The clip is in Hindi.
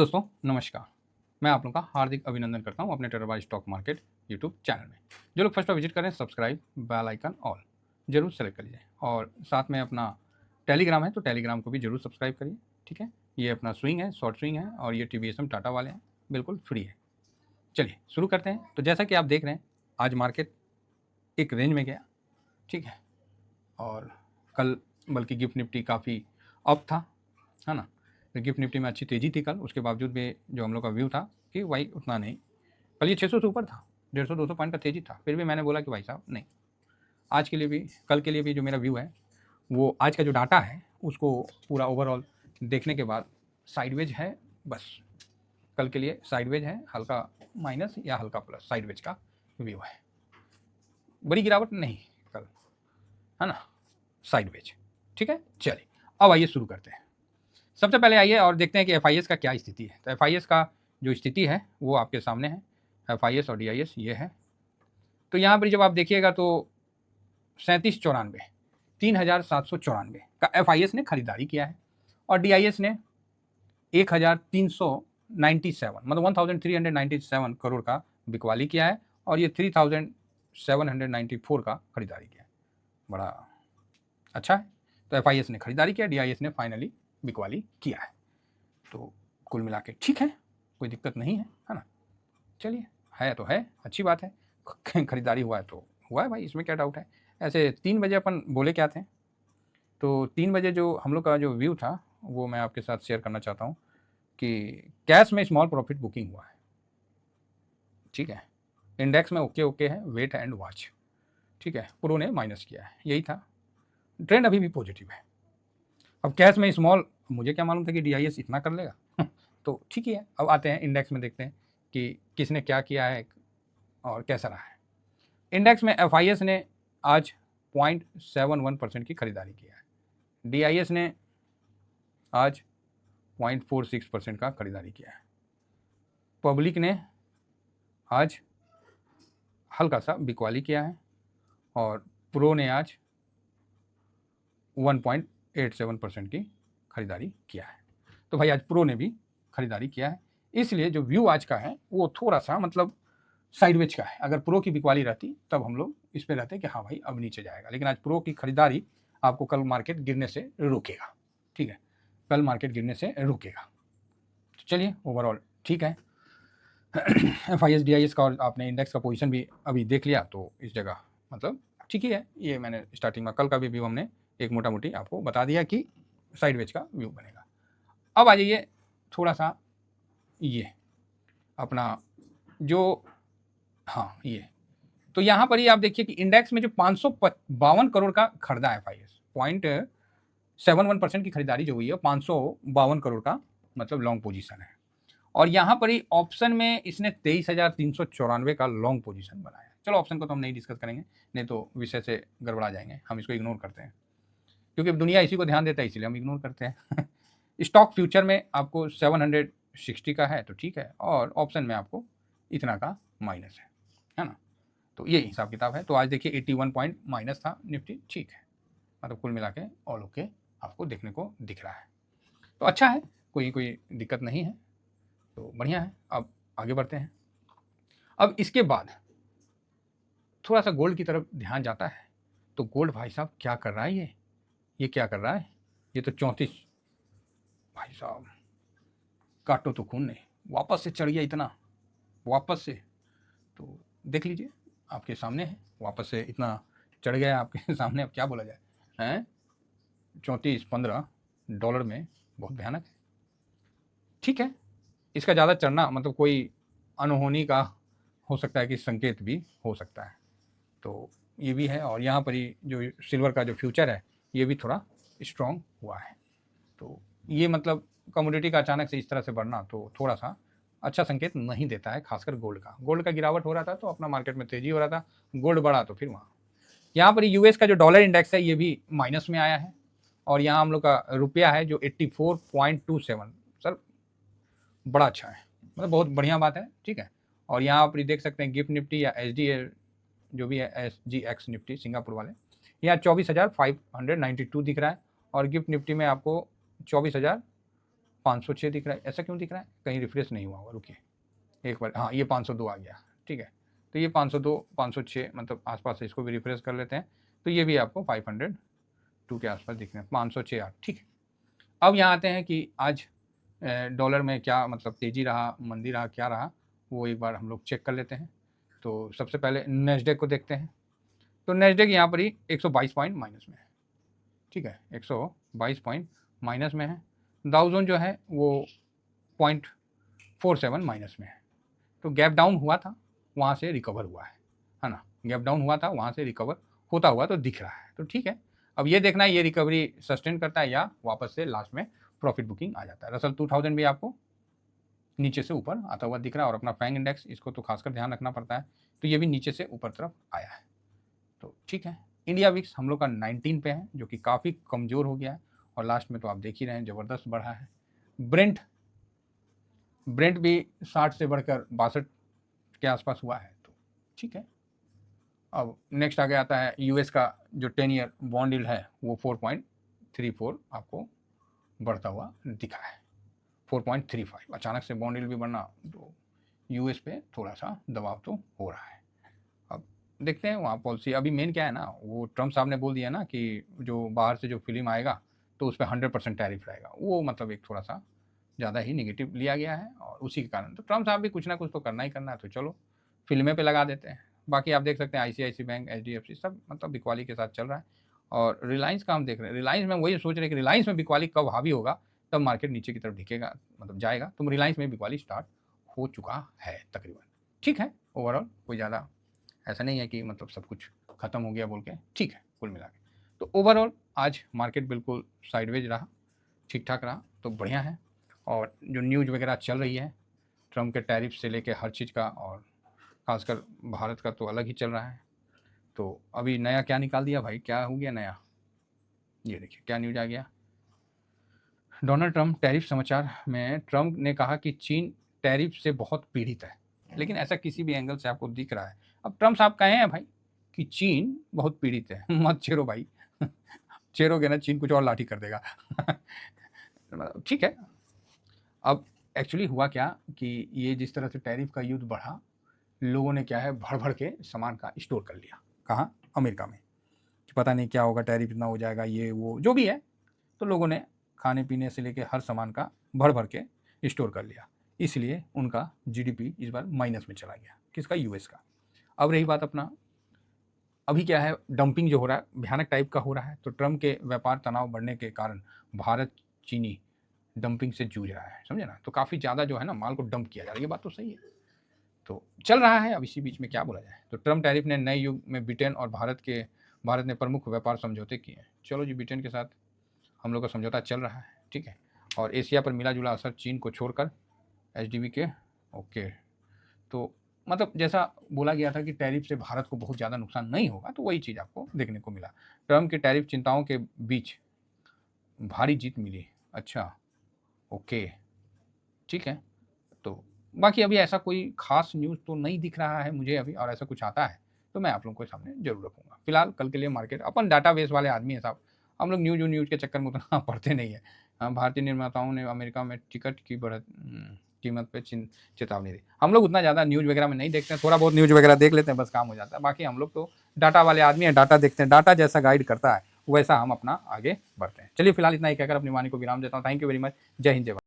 दोस्तों नमस्कार। मैं आप लोगों का हार्दिक अभिनंदन करता हूं अपने टेराबाई स्टॉक मार्केट यूट्यूब चैनल में। जो लोग फर्स्ट बार विजिट करें सब्सक्राइब बेल आइकन ऑल जरूर सेलेक्ट करिए और साथ में अपना टेलीग्राम है तो टेलीग्राम को भी जरूर सब्सक्राइब करिए। ठीक है, ये अपना स्विंग है, शॉर्ट स्विंग है और ये TVSM टाटा वाले हैं, बिल्कुल फ्री है। चलिए शुरू करते हैं। तो जैसा कि आप देख रहे हैं आज मार्केट एक रेंज में गया, ठीक है, और कल बल्कि गिफ्ट निफ्टी काफ़ी अप था, है ना। तो गिफ्ट निफ्टी में अच्छी तेज़ी थी कल, उसके बावजूद भी जो हम लोग का व्यू था कि भाई उतना नहीं, कल ये 600 से ऊपर था, 150-200 पॉइंट का तेज़ी था, फिर भी मैंने बोला कि भाई साहब नहीं, आज के लिए भी कल के लिए भी जो मेरा व्यू है वो आज का जो डाटा है उसको पूरा ओवरऑल देखने के बाद साइडवेज है। बस कल के लिए साइडवेज है, हल्का माइनस या हल्का प्लस साइडवेज का व्यू है, बड़ी गिरावट नहीं कल, है ना, साइडवेज। ठीक है, चलिए अब आइए शुरू करते हैं। सबसे पहले आइए और देखते हैं कि FIS का क्या स्थिति है। तो FIS का जो स्थिति है वो आपके सामने है, FIS और DIS ये है। तो यहाँ पर जब आप देखिएगा तो 3794 3794 का FIS ने खरीदारी किया है और DIS ने 1397 मतलब 1397 करोड़ का बिकवाली किया है और ये 3794 का खरीदारी किया है। बड़ा अच्छा है। तो FIS ने खरीदारी किया, DIS ने फाइनली बिकवाली किया है। तो कुल मिला के ठीक है, कोई दिक्कत नहीं है ना। चलिए है तो है, अच्छी बात है, खरीदारी हुआ है तो हुआ है भाई, इसमें क्या डाउट है। ऐसे 3 बजे अपन बोले क्या थे, तो 3 बजे जो हम लोग का जो व्यू था वो मैं आपके साथ शेयर करना चाहता हूँ कि कैश में स्मॉल प्रॉफिट बुकिंग हुआ है, ठीक है, इंडेक्स में ओके है, वेट एंड वॉच, ठीक है, प्रो ने माइनस किया है, यही था, ट्रेंड अभी भी पॉजिटिव है। अब कैश में स्मॉल, मुझे क्या मालूम था कि DIS इतना कर लेगा तो ठीक ही है। अब आते हैं इंडेक्स में, देखते हैं कि किसने क्या किया है और कैसा रहा है। इंडेक्स में FIS ने आज 0.71% की खरीदारी किया है, DIS ने आज 0.46% का खरीदारी किया है, पब्लिक ने आज हल्का सा बिकवाली किया है और प्रो ने आज 1.87% की खरीदारी किया है। तो भाई आज प्रो ने भी खरीदारी किया है, इसलिए जो व्यू आज का है वो थोड़ा सा मतलब साइडवेज का है। अगर प्रो की बिकवाली रहती तब हम लोग इस पे रहते कि हाँ भाई अब नीचे जाएगा, लेकिन आज प्रो की खरीदारी आपको कल मार्केट गिरने से रोकेगा, ठीक है, कल मार्केट गिरने से रोकेगा। तो चलिए ओवरऑल ठीक है। FIS DIS का और आपने इंडेक्स का पोजीशन भी अभी देख लिया, तो इस जगह मतलब ठीक ही है। ये मैंने स्टार्टिंग में कल का भी व्यू हमने एक मोटा मोटी आपको बता दिया कि साइडवेज का व्यू बनेगा। अब आ जाइए थोड़ा सा ये अपना जो, हाँ ये, तो यहाँ पर ही आप देखिए कि इंडेक्स में जो 552 करोड़ का खरीदा है FIS, 0.71% की खरीदारी जो हुई है 552 करोड़ का मतलब लॉन्ग पोजीशन है। और यहाँ पर ही ऑप्शन में इसने 23,394 का लॉन्ग पोजीशन बनाया। चलो ऑप्शन को तो हम नहीं डिस्कस करेंगे, नहीं तो विषय से गड़बड़ा जाएंगे, हम इसको इग्नोर करते हैं क्योंकि अब दुनिया इसी को ध्यान देता है, इसीलिए हम इग्नोर करते हैं। स्टॉक फ्यूचर में आपको 760 का है तो ठीक है, और ऑप्शन में आपको इतना का माइनस है ना। तो ये हिसाब किताब है। तो आज देखिए 81 पॉइंट माइनस था निफ्टी, ठीक है, मतलब कुल मिला के ऑल ओके आपको देखने को दिख रहा है। तो अच्छा है, कोई दिक्कत नहीं है, तो बढ़िया है। अब आगे बढ़ते हैं। अब इसके बाद थोड़ा सा गोल्ड की तरफ ध्यान जाता है। तो गोल्ड भाई साहब क्या कर रहा है, ये क्या कर रहा है, ये तो 34, भाई साहब काटो तो खून नहीं, वापस से चढ़ गया इतना, वापस से, तो देख लीजिए आपके सामने है, वापस से इतना चढ़ गया आपके सामने। अब क्या बोला जाए, हैं 3415 डॉलर में बहुत भयानक है, ठीक है। इसका ज़्यादा चढ़ना मतलब कोई अनहोनी का हो सकता है कि संकेत भी हो सकता है, तो ये भी है। और यहाँ पर ही जो सिल्वर का जो फ्यूचर है ये भी थोड़ा स्ट्रॉन्ग हुआ है, तो ये मतलब कमोडिटी का अचानक से इस तरह से बढ़ना तो थोड़ा सा अच्छा संकेत नहीं देता है, खासकर गोल्ड का गिरावट हो रहा था तो अपना मार्केट में तेजी हो रहा था, गोल्ड बढ़ा तो फिर वहाँ। यहाँ पर US का जो डॉलर इंडेक्स है ये भी माइनस में आया है, और यहाँ हम लोग का रुपया है जो 84.27, सर बड़ा अच्छा है, मतलब बहुत बढ़िया बात है, ठीक है। और यहाँ पर देख सकते हैं गिफ्ट निफ्टी या SDA जो भी है, SGX निफ्टी सिंगापुर वाले, यहाँ 24,592 दिख रहा है, और गिफ्ट निफ्टी में आपको 24,000 506 दिख रहा है, ऐसा क्यों दिख रहा है? कहीं रिफ्रेश नहीं हुआ होगा, रुकिए एक बार। हाँ, ये 502 आ गया, ठीक है। तो ये 502 506 मतलब आसपास है, इसको भी रिफ्रेश कर लेते हैं। तो ये भी आपको 502 के आसपास दिख रहे हैं, 506 8, ठीक है। अब यहाँ आते हैं कि आज डॉलर में क्या मतलब तेज़ी रहा, मंदी रहा, क्या रहा, वो एक बार हम लोग चेक कर लेते हैं। तो सबसे पहले नेस्डेक को देखते हैं। तो नेस्डेक यहाँ पर ही 122 पॉइंट माइनस में है, ठीक है, 122 पॉइंट माइनस में है। डाउ जोन जो है वो 0.47 माइनस में है। तो गैप डाउन हुआ था, वहाँ से रिकवर हुआ है ना, गैप डाउन हुआ था, वहाँ से रिकवर होता हुआ तो दिख रहा है। तो ठीक है, अब ये देखना है ये रिकवरी सस्टेन करता है या वापस से लास्ट में प्रॉफिट बुकिंग आ जाता है। रसल 2000 भी आपको नीचे से ऊपर आता हुआ दिख रहा है, और अपना फैंग इंडेक्स, इसको तो खासकर ध्यान रखना पड़ता है। तो ये भी नीचे से ऊपर तरफ आया है, तो ठीक है। इंडिया विक्स हम लोग का 19 पे है, जो कि काफ़ी कमज़ोर हो गया है, और लास्ट में तो आप देख ही रहे हैं ज़बरदस्त बढ़ा है। ब्रेंट भी 60 से बढ़कर 62 के आसपास हुआ है, तो ठीक है। अब नेक्स्ट आगे आता है यूएस का जो 10 ईयर बॉन्ड यील्ड है, वो 4.34 आपको बढ़ता हुआ दिखा है, 4.35। अचानक से बॉन्ड यील्ड भी बढ़ना, तो यूएस पे थोड़ा सा दबाव तो हो रहा है। अब देखते हैं वहाँ पॉलिसी। अभी मेन क्या है ना, वो ट्रम्प साहब ने बोल दिया ना कि जो बाहर से जो फिल्म आएगा तो उस पर 100% टैरिफ रहेगा, वो मतलब एक थोड़ा सा ज़्यादा ही निगेटिव लिया गया है, और उसी के कारण तो ट्रम्प साहब भी कुछ ना कुछ तो करना ही करना है, तो चलो फिल्में पे लगा देते हैं। बाकी आप देख सकते हैं आईसीआईसी बैंक, एचडीएफसी सब मतलब बिकवाली के साथ चल रहा है। और रिलायंस का हम देख रहे हैं, रिलायंस में वही सोच रहे हैं कि रिलायंस में बिकवाली कब हावी होगा, तब मार्केट नीचे की तरफ ढिकेगा, मतलब जाएगा। तो रिलायंस में बिकवाली स्टार्ट हो चुका है तकरीबन, ठीक है। ओवरऑल कोई ज़्यादा ऐसा नहीं है कि मतलब सब कुछ ख़त्म हो गया बोल के, ठीक है कुल मिला के। तो ओवरऑल आज मार्केट बिल्कुल साइडवेज रहा, ठीक ठाक रहा, तो बढ़िया है। और जो न्यूज़ वगैरह चल रही है ट्रम्प के टैरिफ से लेके हर चीज़ का, और खासकर भारत का तो अलग ही चल रहा है। तो अभी नया क्या निकाल दिया भाई, क्या हो गया नया, ये देखिए क्या न्यूज आ गया। डोनाल्ड ट्रम्प टैरिफ समाचार में ट्रम्प ने कहा कि चीन टैरिफ से बहुत पीड़ित है, लेकिन ऐसा किसी भी एंगल से आपको दिख रहा है। अब ट्रम्प साहब कहे हैं भाई कि चीन बहुत पीड़ित है, मत छेड़ो भाई छेड़ोगे ना चीन कुछ और लाठी कर देगा ठीक है। अब एक्चुअली हुआ क्या कि ये जिस तरह से टैरिफ का युद्ध बढ़ा, लोगों ने क्या है भर भर के सामान का स्टोर कर लिया, कहाँ, अमेरिका में, कि पता नहीं क्या होगा, टैरिफ इतना हो जाएगा, ये वो जो भी है। तो लोगों ने खाने पीने से लेके हर सामान का भर भर के स्टोर कर लिया, इसलिए उनका जीडीपी इस बार माइनस में चला गया, किसका, यूएस का। अब रही बात अपना, अभी क्या है, डंपिंग जो हो रहा है भयानक टाइप का हो रहा है। तो ट्रम्प के व्यापार तनाव बढ़ने के कारण भारत चीनी डंपिंग से जूझ रहा है, समझे ना। तो काफ़ी ज़्यादा जो है ना माल को डंप किया जा रहा है, ये बात तो सही है, तो चल रहा है। अब इसी बीच में क्या बोला जाए, तो ट्रम्प टैरिफ ने नए युग में ब्रिटेन और भारत ने प्रमुख व्यापार समझौते किए हैं। चलो जी, ब्रिटेन के साथ हम लोग का समझौता चल रहा है, ठीक है। और एशिया पर मिला जुला असर चीन को छोड़कर एचडीबी के, ओके। तो मतलब जैसा बोला गया था कि टैरिफ से भारत को बहुत ज़्यादा नुकसान नहीं होगा, तो वही चीज़ आपको देखने को मिला। ट्रम्प के टैरिफ चिंताओं के बीच भारी जीत मिली, अच्छा ओके, ठीक है। तो बाकी अभी ऐसा कोई खास न्यूज़ तो नहीं दिख रहा है मुझे अभी, और ऐसा कुछ आता है तो मैं आप लोगों के सामने जरूर रखूँगा। फिलहाल कल के लिए मार्केट, अपन डाटाबेस वाले आदमी है साहब, हम लोग न्यूज़ के चक्कर में उतना पढ़ते नहीं है। हाँ, भारतीय निर्माताओं ने अमेरिका में टिकट की बढ़त कीमत पे चेतावनी दी। हम लोग उतना ज़्यादा न्यूज़ वगैरह में नहीं देखते हैं, थोड़ा बहुत न्यूज़ वगैरह देख लेते हैं, बस काम हो जाता है। बाकी हम लोग तो डाटा वाले आदमी हैं, डाटा देखते हैं, डाटा जैसा गाइड करता है वैसा हम अपना आगे बढ़ते हैं। चलिए फिलहाल इतना ही कहकर अपनी वाणी को विराम देता हूँ। थैंक यू वेरी मच, जय हिंद जय भारत।